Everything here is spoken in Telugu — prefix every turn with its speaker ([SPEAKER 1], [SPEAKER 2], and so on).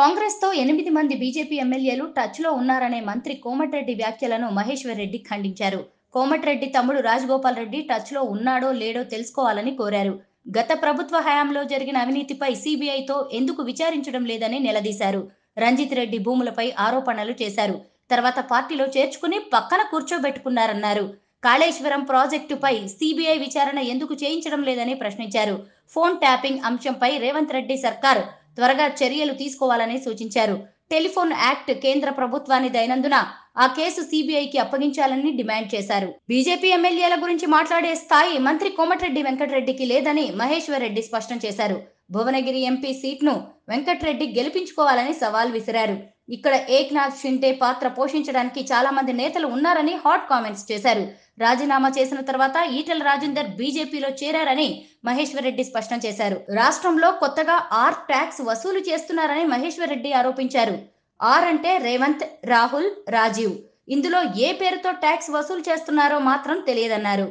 [SPEAKER 1] కాంగ్రెస్‌తో 8 మంది బీజేపీ ఎమ్మెల్యేలు టచ్‌లో ఉన్నారనే మంత్రి కోమటిరెడ్డి వ్యాఖ్యలను మహేశ్వర్ రెడ్డి ఖండించారు. కోమటిరెడ్డి తమ్ముడు రాజగోపాల్ రెడ్డి టచ్‌లో ఉన్నాడో లేడో తెలుసుకోవాలని కోరారు. గత ప్రభుత్వ హయాంలో జరిగిన అవినీతిపై సీబీఐతో ఎందుకు విచారించడం లేదని నిలదీశారు. రంజిత్ రెడ్డి భూములపై ఆరోపణలు చేశారు. తర్వాత పార్టీలో చేర్చుకుని పక్కన కూర్చోబెట్టుకున్నారన్నారు. కాళేశ్వరం ప్రాజెక్టుపై సీబీఐ విచారణ ఎందుకు చేయించడం లేదని ప్రశ్నించారు. ఫోన్ ట్యాపింగ్ అంశంపై రేవంత్ రెడ్డి సర్కార్ త్వరగా చర్యలు తీసుకోవాలని సూచించారు. టెలిఫోన్ యాక్ట్ కేంద్ర ప్రభుత్వానిదైనందున ఆ కేసు సీబీఐకి అప్పగించాలని డిమాండ్ చేశారు. బీజేపీ ఎమ్మెల్యేల గురించి మాట్లాడే స్థాయి మంత్రి కోమటిరెడ్డి వెంకటరెడ్డికి లేదని మహేశ్వర్ రెడ్డి స్పష్టం చేశారు. భువనగిరి ఎంపీ సీట్ను వెంకటరెడ్డి గెలిపించుకోవాలని సవాల్ విసిరారు. ఇక్కడ ఏక్నాథ్ షిండే పాత్ర పోషించడానికి చాలా మంది నేతలు ఉన్నారని హాట్ కామెంట్స్ చేశారు. రాజీనామా చేసిన తర్వాత ఈటెల రాజేందర్ బీజేపీలో చేరారని మహేశ్వర్ రెడ్డి స్పష్టం చేశారు. రాష్ట్రంలో కొత్తగా ఆర్ ట్యాక్స్ వసూలు చేస్తున్నారని మహేశ్వర్ రెడ్డి ఆరోపించారు. ఆర్ అంటే రేవంత్, రాహుల్, రాజీవ్. ఇందులో ఏ పేరుతో ట్యాక్స్ వసూలు చేస్తున్నారో మాత్రం తెలియదన్నారు.